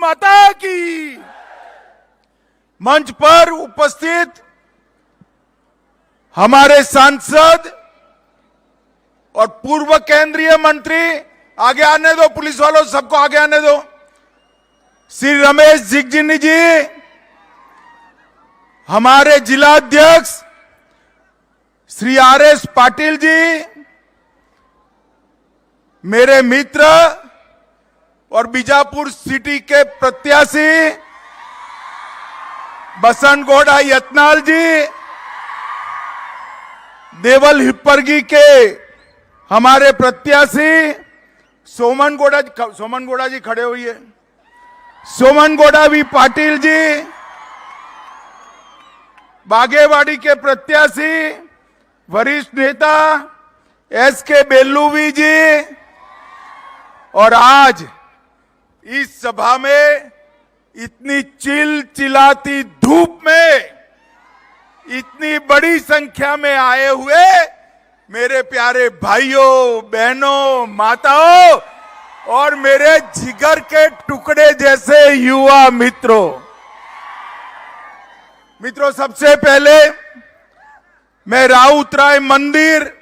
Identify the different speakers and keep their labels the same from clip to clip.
Speaker 1: माता की। मंच पर उपस्थित हमारे सांसद और पूर्व केंद्रीय मंत्री, आगे आने दो पुलिस वालों, सबको आगे आने दो, श्री रमेश जिगजिनी जी, हमारे जिला अध्यक्ष श्री आर.एस. पाटिल जी, मेरे मित्र और बीजापुर सिटी के प्रत्याशी बसनगौड़ा यत्नाल जी, देवल हिप्परगी के हमारे प्रत्याशी सोमन गौड़ा जी खड़े हुए, सोमन गौड़ा वी पाटिल जी, बागेवाड़ी के प्रत्याशी वरिष्ठ नेता एस.के. बेल्लूवी जी, और आज इस सभा में इतनी चिलचिलाती धूप में इतनी बड़ी संख्या में आए हुए मेरे प्यारे भाइयों, बहनों, माताओं और मेरे जिगर के टुकड़े जैसे युवा मित्रों, सबसे पहले मैं राउतराय मंदिर,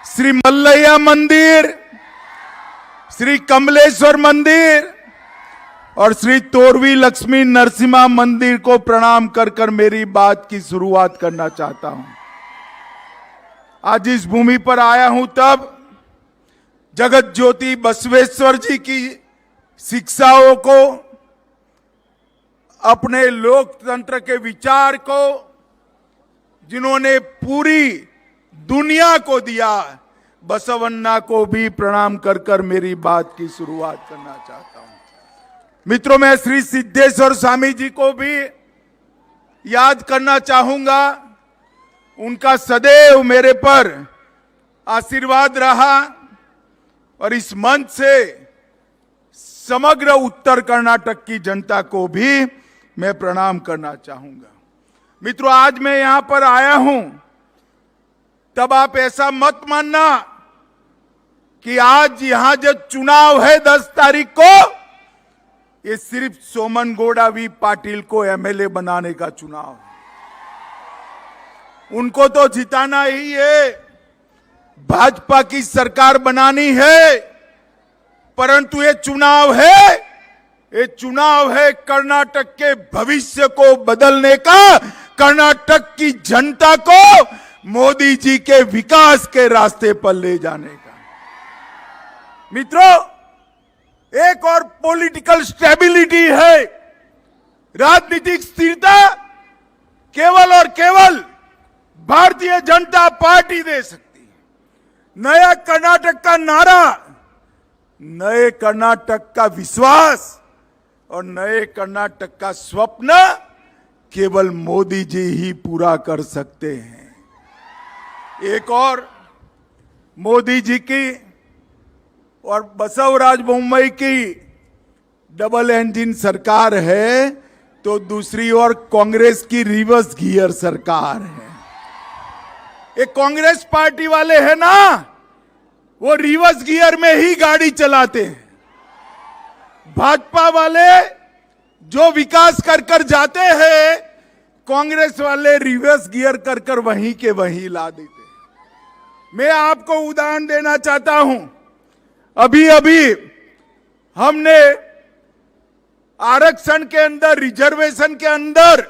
Speaker 1: श्री मल्लैया मंदिर, श्री कमलेश्वर मंदिर और श्री तोरवी लक्ष्मी नरसिम्हा मंदिर को प्रणाम कर मेरी बात की शुरुआत करना चाहता हूं। आज इस भूमि पर आया हूं तब जगत ज्योति बसवेश्वर जी की शिक्षाओं को, अपने लोकतंत्र के विचार को, जिन्होंने पूरी दुनिया को दिया, बसवन्ना को भी प्रणाम कर मेरी बात की शुरुआत करना चाहता हूं। मित्रों, मैं श्री सिद्धेश्वर स्वामी जी को भी याद करना चाहूंगा। उनका सदैव मेरे पर आशीर्वाद रहा और इस मंच से समग्र उत्तर कर्नाटक की जनता को भी मैं प्रणाम करना चाहूंगा। मित्रों, आज मैं यहां पर आया हूं तब आप ऐसा मत मानना कि आज यहां जो चुनाव है 10 तारीख को, ये सिर्फ सोमन गौड़ा वी पाटिल को एमएलए बनाने का चुनाव है। उनको तो जिताना ही है, भाजपा की सरकार बनानी है, परंतु ये चुनाव है कर्नाटक के भविष्य को बदलने का, कर्नाटक की जनता को मोदी जी के विकास के रास्ते पर ले जाने का। मित्रों, एक और पॉलिटिकल स्टेबिलिटी है, राजनीतिक स्थिरता केवल और केवल भारतीय जनता पार्टी दे सकती है। नया कर्नाटक का नारा, नए कर्नाटक का विश्वास और नए कर्नाटक का स्वप्न केवल मोदी जी ही पूरा कर सकते हैं। एक और मोदी जी की और बसवराज बोम्मई की डबल इंजन सरकार है, तो दूसरी ओर कांग्रेस की रिवर्स गियर सरकार है। ये कांग्रेस पार्टी वाले हैं ना, वो रिवर्स गियर में ही गाड़ी चलाते हैं। भाजपा वाले जो विकास कर जाते हैं, कांग्रेस वाले रिवर्स गियर कर वहीं के वहीं ला देते हैं। मैं आपको उदाहरण देना चाहता हूं। अभी हमने आरक्षण के अंदर, रिजर्वेशन के अंदर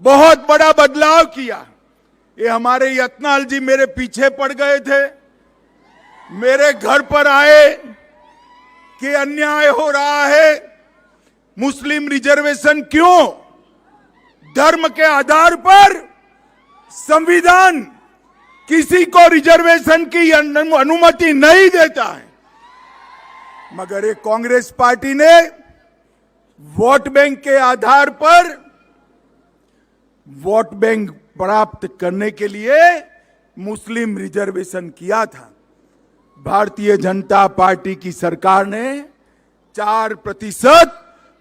Speaker 1: बहुत बड़ा बदलाव किया। ये हमारे यत्नाल जी मेरे पीछे पड़ गए थे, मेरे घर पर आए कि अन्याय हो रहा है, मुस्लिम रिजर्वेशन क्यों? धर्म के आधार पर संविधान किसी को रिजर्वेशन की अनुमति नहीं देता है, मगर ये कांग्रेस पार्टी ने वोट बैंक के आधार पर वोट बैंक प्राप्त करने के लिए मुस्लिम रिजर्वेशन किया था। भारतीय जनता पार्टी की सरकार ने 4%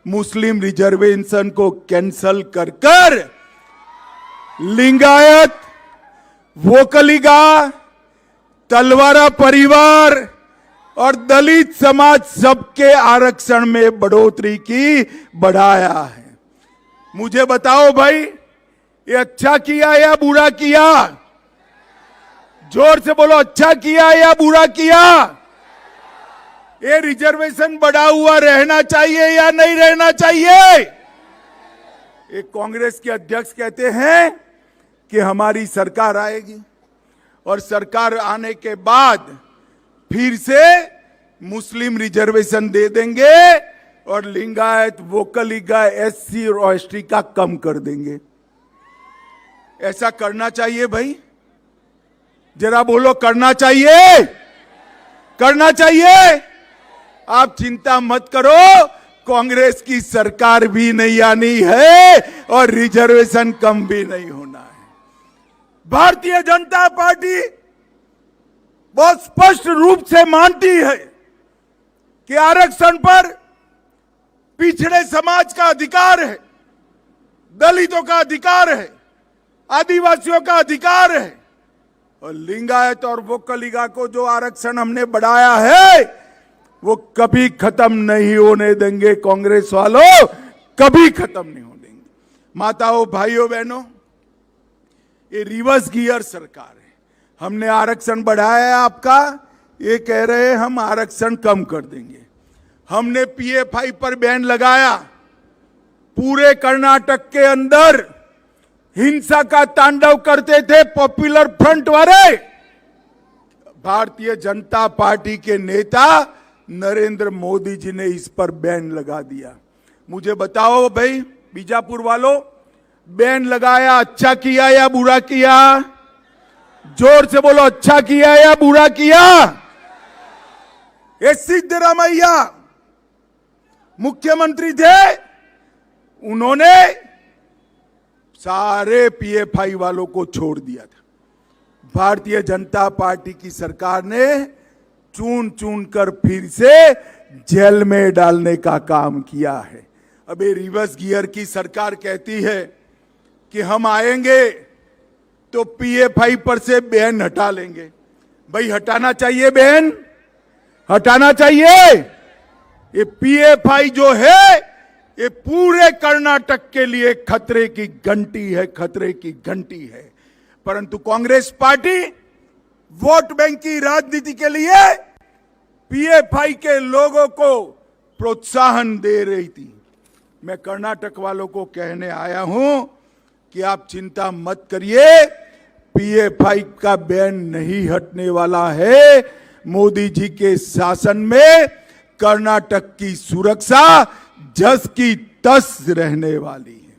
Speaker 1: मुस्लिम रिजर्वेशन को कैंसल कर लिंगायत, वोकलिगा, तलवारा परिवार, और दलित समाज सबके आरक्षण में बढ़ोतरी की बढ़ाया है। मुझे बताओ भाई, ये अच्छा किया या बुरा किया? जोर से बोलो, अच्छा किया या बुरा किया? ये रिजर्वेशन बढ़ा हुआ रहना चाहिए या नहीं रहना चाहिए? एक कांग्रेस के अध्यक्ष कहते हैं कि हमारी सरकार आएगी और सरकार आने के बाद फिर से मुस्लिम रिजर्वेशन दे देंगे और लिंगायत, वोकलिगा, एससी और एसटी का कम कर देंगे। ऐसा करना चाहिए भाई? जरा बोलो, करना चाहिए? करना चाहिए? आप चिंता मत करो, कांग्रेस की सरकार भी नहीं आनी है और रिजर्वेशन कम भी नहीं होना है। भारतीय जनता पार्टी बहुत स्पष्ट रूप से मानती है कि आरक्षण पर पिछड़े समाज का अधिकार है, दलितों का अधिकार है, आदिवासियों का अधिकार है, और लिंगायत और वोकलिगा को जो आरक्षण हमने बढ़ाया है वो कभी खत्म नहीं होने देंगे। कांग्रेस वालों, कभी खत्म नहीं होने देंगे। माताओं, भाइयों, बहनों, ये रिवर्स गियर सरकार है। हमने आरक्षण बढ़ाया है आपका, ये कह रहे हैं हम आरक्षण कम कर देंगे। हमने पीएफआई पर बैन लगाया। पूरे कर्नाटक के अंदर हिंसा का तांडव करते थे पॉपुलर फ्रंट वाले। भारतीय जनता पार्टी के नेता नरेंद्र मोदी जी ने इस पर बैन लगा दिया। मुझे बताओ भाई, बीजापुर वालों, बैन लगाया अच्छा किया या बुरा किया? जोर से बोलो, अच्छा किया या बुरा किया? ये सिद्धरामैया मुख्यमंत्री थे, उन्होंने सारे पीएफआई वालों को छोड़ दिया था। भारतीय जनता पार्टी की सरकार ने चुन चुन कर फिर से जेल में डालने का काम किया है। अब ये रिवर्स गियर की सरकार कहती है कि हम आएंगे तो पीएफआई पर से बैन हटा लेंगे। भाई, हटाना चाहिए बैन? हटाना चाहिए? ये पीएफआई जो है ये पूरे कर्नाटक के लिए खतरे की घंटी है, खतरे की घंटी है। परंतु कांग्रेस पार्टी वोट बैंक की राजनीति के लिए पीएफआई के लोगों को प्रोत्साहन दे रही थी। मैं कर्नाटक वालों को कहने आया हूं कि आप चिंता मत करिए, पीएफआई का बैन नहीं हटने वाला है। मोदी जी के शासन में कर्नाटक की सुरक्षा जस की तस रहने वाली है।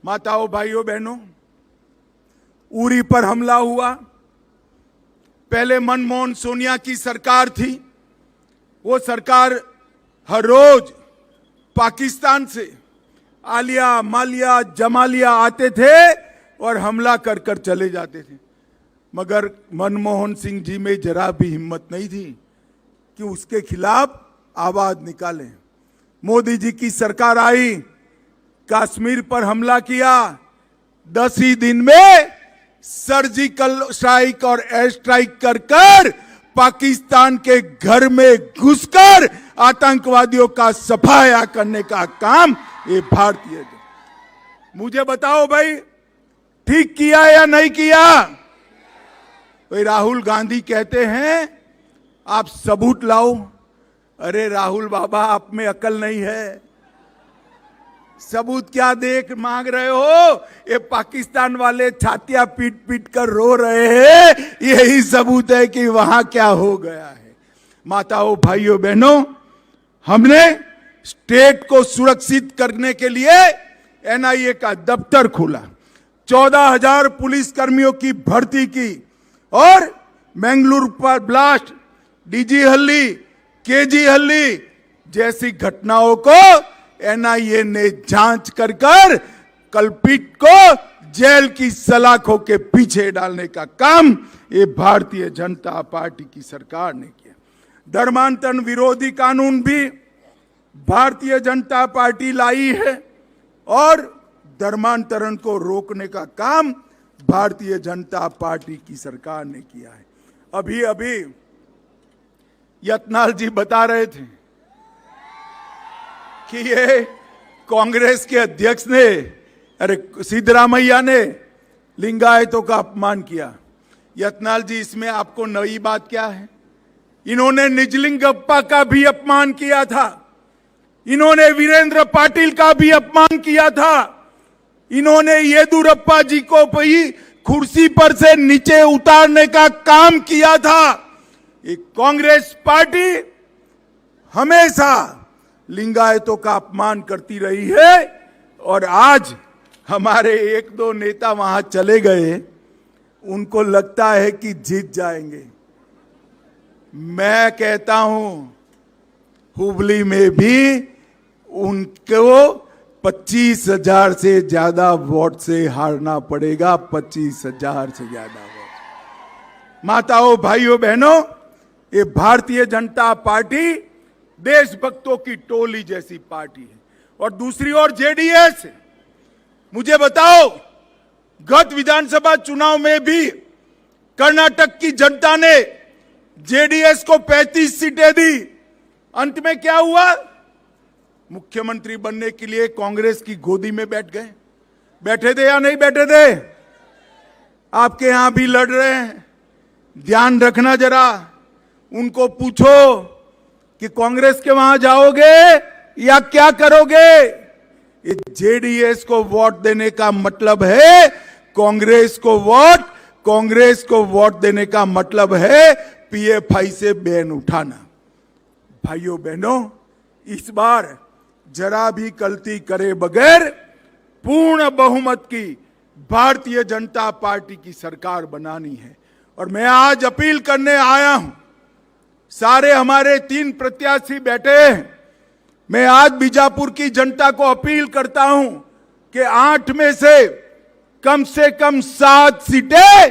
Speaker 1: माताओं, भाइयों, बहनों, उरी पर हमला हुआ। पहले मनमोहन सोनिया की सरकार थी। वो सरकार हर रोज पाकिस्तान से आलिया, मालिया, जमालिया आते थे और हमला कर कर चले जाते थे। मगर मनमोहन सिंह जी में जरा भी हिम्मत नहीं थी कि उसके खिलाफ आवाज निकालें। मोदी जी की सरकार आई, कश्मीर पर हमला किया। 10 ही दिन में सर्जिकल स्ट्राइक और एयर स्ट्राइक कर कर पाकिस्तान के घर में घुसकर आतंकवादियों का सफाया करने का काम ये भारतीय। मुझे बताओ भाई, ठीक किया या नहीं किया? भाई, राहुल गांधी कहते हैं आप सबूत लाओ। अरे राहुल बाबा, आप में अकल नहीं है। सबूत क्या देख मांग रहे हो? ये पाकिस्तान वाले छातियां पीट पीट कर रो रहे हैं, यही सबूत है कि वहां क्या हो गया है। माताओं, भाइयों, बहनों, हमने स्टेट को सुरक्षित करने के लिए एनआईए का दफ्तर खोला, 14,000 पुलिस कर्मियों की भर्ती की और मंगलुरु पर ब्लास्ट, डीजी हल्ली, केजी हल्ली जैसी घटनाओं को एनआईए ने जांच कर कर कल्पित को जेल की सलाखों के पीछे डालने का काम ये भारतीय जनता पार्टी की सरकार ने किया। धर्मांतरण विरोधी कानून भी भारतीय जनता पार्टी लाई है और धर्मांतरण को रोकने का काम भारतीय जनता पार्टी की सरकार ने किया है। अभी अभी यत्नाल जी बता रहे थे कि ये कांग्रेस के अध्यक्ष ने, अरे सिद्धरामैया ने लिंगायतों का अपमान किया। यत्नाल जी, इसमें आपको नई बात क्या है? इन्होंने निजलिंगप्पा का भी अपमान किया था, इन्होंने वीरेंद्र पाटिल का भी अपमान किया था, इन्होंने येदुरप्पा जी को भी कुर्सी पर से नीचे उतारने का काम किया था। ये कांग्रेस पार्टी हमेशा लिंगायतों का अपमान करती रही है और आज हमारे एक दो नेता वहां चले गए, उनको लगता है कि जीत जाएंगे। मैं कहता हूं हुबली में भी उनको 25,000 से ज्यादा वोट से हारना पड़ेगा, 25,000 से ज्यादा वोट। माताओं, भाइयों, बहनों, ये भारतीय जनता पार्टी देशभक्तों की टोली जैसी पार्टी है। और दूसरी ओर जेडीएस। मुझे बताओ, गत विधानसभा चुनाव में भी कर्नाटक की जनता ने जेडीएस को 35 सीटें दी। अंत में क्या हुआ? मुख्यमंत्री बनने के लिए कांग्रेस की गोदी में बैठ गए। बैठे थे या नहीं बैठे थे? आपके यहां भी लड़ रहे हैं, ध्यान रखना जरा। उनको पूछो कि कांग्रेस के वहां जाओगे या क्या करोगे? ये जेडीएस को वोट देने का मतलब है कांग्रेस को वोट, कांग्रेस को वोट देने का मतलब है पीएफआई से बैन उठाना। भाइयों बहनों, इस बार जरा भी गलती करे बगैर पूर्ण बहुमत की भारतीय जनता पार्टी की सरकार बनानी है। और मैं आज अपील करने आया हूं, सारे हमारे 3 प्रत्याशी बैठे हैं। मैं आज बीजापुर की जनता को अपील करता हूं कि 8 में से कम 7 सीटें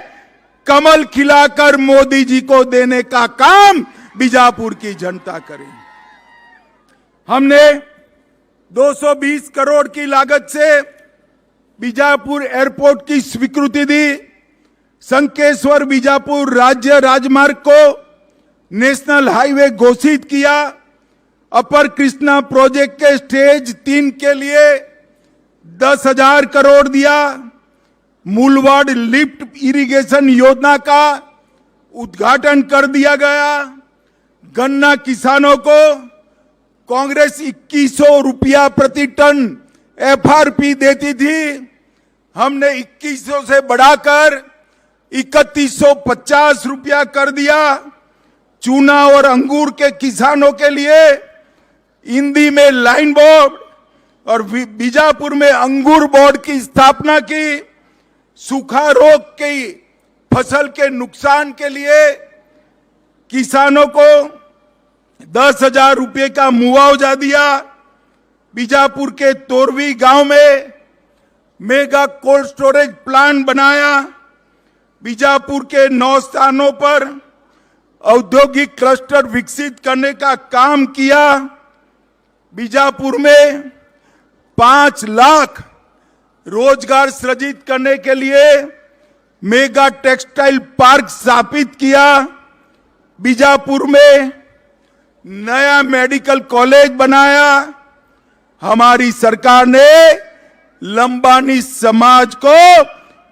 Speaker 1: कमल खिलाकर मोदी जी को देने का काम बीजापुर की जनता करेगी। हमने 220 करोड़ की लागत से बीजापुर एयरपोर्ट की स्वीकृति दी। संकेश्वर बीजापुर राज्य राजमार्ग को नेशनल हाईवे घोषित किया। अपर कृष्णा प्रोजेक्ट के स्टेज 3 के लिए 10,000 करोड़ दिया। मूलवाड़ लिफ्ट इरिगेशन योजना का उद्घाटन कर दिया गया। गन्ना किसानों को कांग्रेस 2100 रुपया प्रति टन एफआरपी देती थी, हमने 2100 से बढ़ाकर 3150 रुपया कर दिया। चूना और अंगूर के किसानों के लिए इंदी में लाइन बोर्ड और बीजापुर में अंगूर बोर्ड की स्थापना की। सूखा रोग की फसल के नुकसान के लिए किसानों को 10,000 रुपये का मुआवजा दिया। बीजापुर के तोरवी गांव में मेगा कोल्ड स्टोरेज प्लांट बनाया। बीजापुर के 9 स्थानों पर औद्योगिक क्लस्टर विकसित करने का काम किया। बीजापुर में 5 लाख रोजगार सृजित करने के लिए मेगा टेक्सटाइल पार्क स्थापित किया। बीजापुर में नया मेडिकल कॉलेज बनाया। हमारी सरकार ने लंबानी समाज को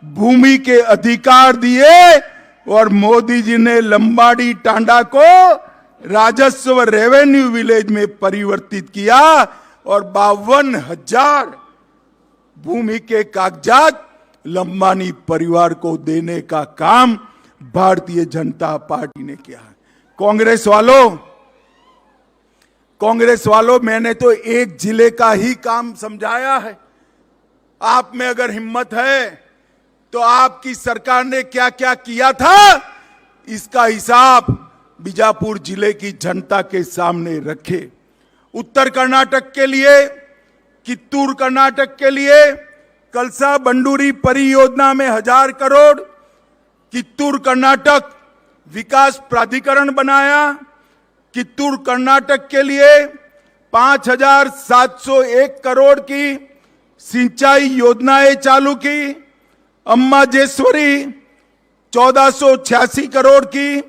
Speaker 1: भूमि के अधिकार दिए और मोदी जी ने लंबाड़ी टांडा को राजस्व रेवेन्यू विलेज में परिवर्तित किया और 52,000 भूमि के कागजात लंबानी परिवार को देने का काम भारतीय जनता पार्टी ने किया। कांग्रेस वालों, मैंने तो एक जिले का ही काम समझाया है। आप में अगर हिम्मत है तो आपकी सरकार ने क्या क्या किया था, इसका हिसाब बीजापुर जिले की जनता के सामने रखे। उत्तर कर्नाटक के लिए, कित्तूर कर्नाटक के लिए कलसा बंडूरी परियोजना में 1000 करोड़, कित्तूर कर्नाटक विकास प्राधिकरण बनाया। कित्तूर कर्नाटक के लिए 5,701 करोड़ की सिंचाई योजनाएं चालू की। अम्माजेश्वरी 1486 करोड़ की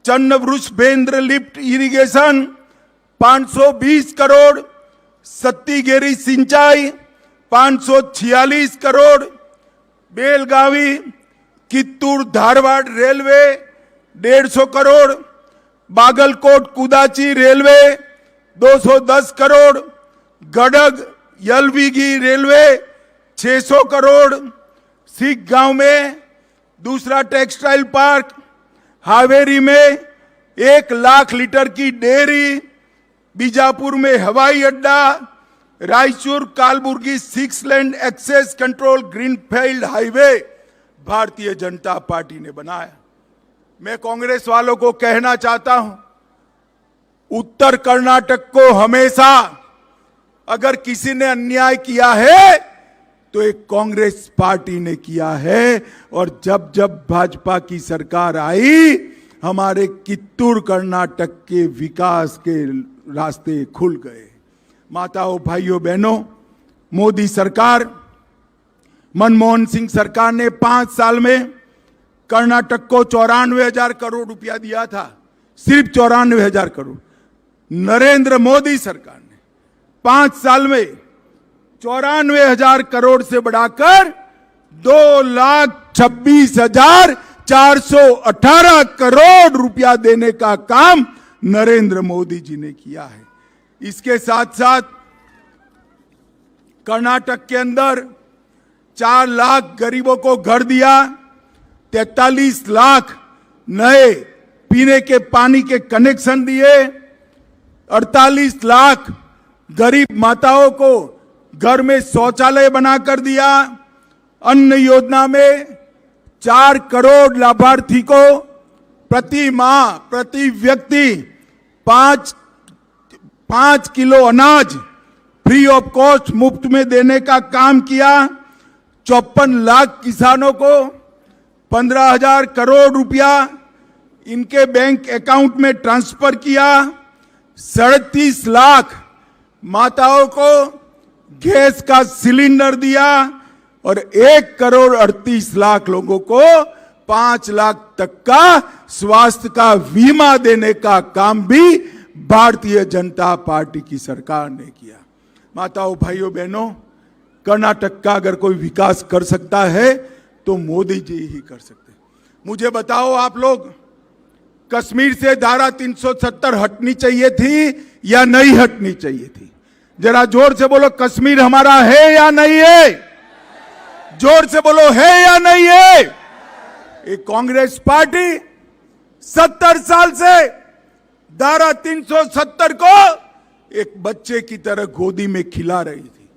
Speaker 1: चन्नवृषभेंद्र लिफ्ट इरिगेशन 520 करोड़, सत्तीगेरी सिंचाई 546 crore, Belagavi Kittur Dharwad railway 150 crore, Bagalkot Kudachi railway 210 crore, Gadag Yalvigi railway 600 crore, सिख गांव में दूसरा टेक्सटाइल पार्क, हावेरी में 1 लाख लीटर की डेयरी, बीजापुर में हवाई अड्डा, Raichur Kalaburagi 6 lane access control greenfield highway Bharatiya Janata party ने बनाया। मैं कांग्रेस वालों को कहना चाहता हूं, उत्तर कर्नाटक को हमेशा अगर किसी ने अन्याय किया है तो एक कांग्रेस पार्टी ने किया है, और जब जब भाजपा की सरकार आई हमारे कित्तूर कर्नाटक के विकास के रास्ते खुल गए। माताओं भाइयों बहनों, मोदी सरकार, मनमोहन सिंह सरकार ने 5 साल में कर्नाटक को 94,000 करोड़ रुपया दिया था, सिर्फ 94,000 करोड़। नरेंद्र मोदी सरकार ने 5 साल में 94,000 करोड़ से बढ़ाकर 2,26,418 करोड़ रुपया देने का काम नरेंद्र मोदी जी ने किया है। इसके साथ साथ कर्नाटक के अंदर 4 लाख गरीबों को घर दिया, 43 लाख नए पीने के पानी के कनेक्शन दिए, 48 लाख गरीब माताओं को घर में शौचालय बनाकर दिया। अन्न योजना में 4 करोड़ लाभार्थी को प्रति माह प्रति व्यक्ति 5 किलो अनाज फ्री ऑफ कॉस्ट मुफ्त में देने का काम किया। 54 लाख किसानों को 15,000 करोड़ रुपया इनके बैंक अकाउंट में ट्रांसफर किया। 37 लाख माताओं को गैस का सिलेंडर दिया और 1 करोड़ 38 लाख लोगों को 5 लाख तक का स्वास्थ्य का बीमा देने का काम भी भारतीय जनता पार्टी की सरकार ने किया। माताओं भाइयों बहनों, कर्नाटक का अगर कोई विकास कर सकता है तो मोदी जी ही कर सकते हैं। मुझे बताओ आप लोग, कश्मीर से धारा 370 हटनी चाहिए थी या नहीं हटनी चाहिए थी? जरा जोर से बोलो, कश्मीर हमारा है या नहीं है? जोर से बोलो, है या नहीं है? एक कांग्रेस पार्टी 70 साल से धारा 370 को एक बच्चे की तरह गोदी में खिला रही थी।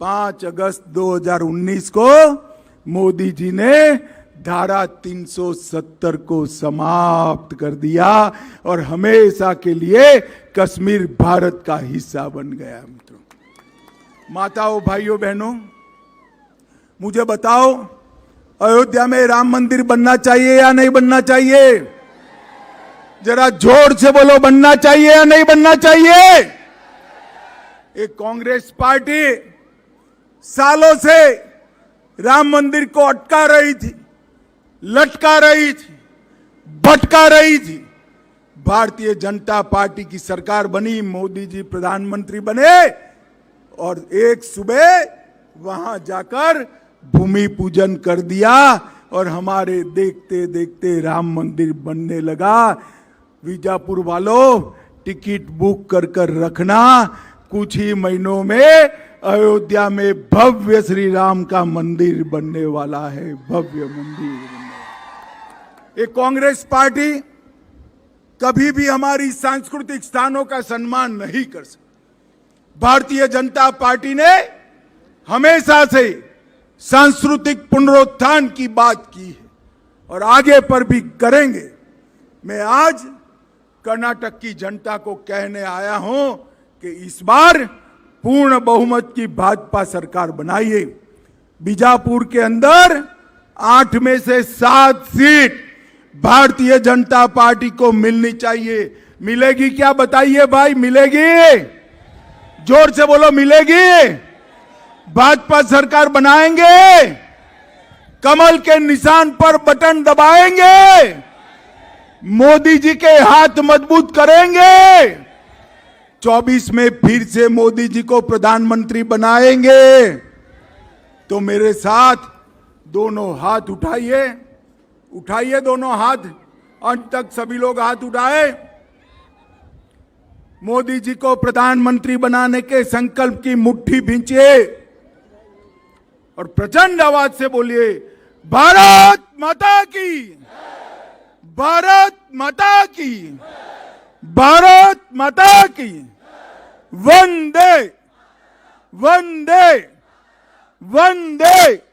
Speaker 1: 5 अगस्त 2019 को मोदी जी ने धारा 370 को समाप्त कर दिया और हमेशा के लिए कश्मीर भारत का हिस्सा बन गया। मित्रों, माताओं भाइयों बहनों, मुझे बताओ, अयोध्या में राम मंदिर बनना चाहिए या नहीं बनना चाहिए? जरा जोर से बोलो, बनना चाहिए या नहीं बनना चाहिए? एक कांग्रेस पार्टी सालों से राम मंदिर को अटका रही थी, लटका रही थी, भटका रही थी। भारतीय जनता पार्टी की सरकार बनी, मोदी जी प्रधानमंत्री बने और एक सुबह वहां जाकर भूमि पूजन कर दिया और हमारे देखते देखते राम मंदिर बनने लगा। बीजापुर वालों, टिकट बुक कर कर रखना, कुछ ही महीनों में अयोध्या में भव्य श्री राम का मंदिर बनने वाला है, भव्य मंदिर। एक कांग्रेस पार्टी कभी भी हमारी सांस्कृतिक स्थानों का सम्मान नहीं कर सकती। भारतीय जनता पार्टी ने हमेशा से सांस्कृतिक पुनरुत्थान की बात की है और आगे पर भी करेंगे। मैं आज कर्नाटक की जनता को कहने आया हूं कि इस बार पूर्ण बहुमत की भाजपा सरकार बनाइए। बीजापुर के अंदर 8 में से 7 सीट भारतीय जनता पार्टी को मिलनी चाहिए। मिलेगी क्या बताइए भाई? मिलेगी? जोर से बोलो, मिलेगी? भाजपा सरकार बनाएंगे, कमल के निशान पर बटन दबाएंगे, मोदी जी के हाथ मजबूत करेंगे, 24 में फिर से मोदी जी को प्रधानमंत्री बनाएंगे। तो मेरे साथ दोनों हाथ उठाइए, उठाइए दोनों हाथ, अंत तक सभी लोग हाथ उठाए। मोदी जी को प्रधानमंत्री बनाने के संकल्प की मुट्ठी भींचिए और प्रचंड आवाज से बोलिए, भारत माता की, भारत माता की, भारत माता की, वंदे वंदे वंदे।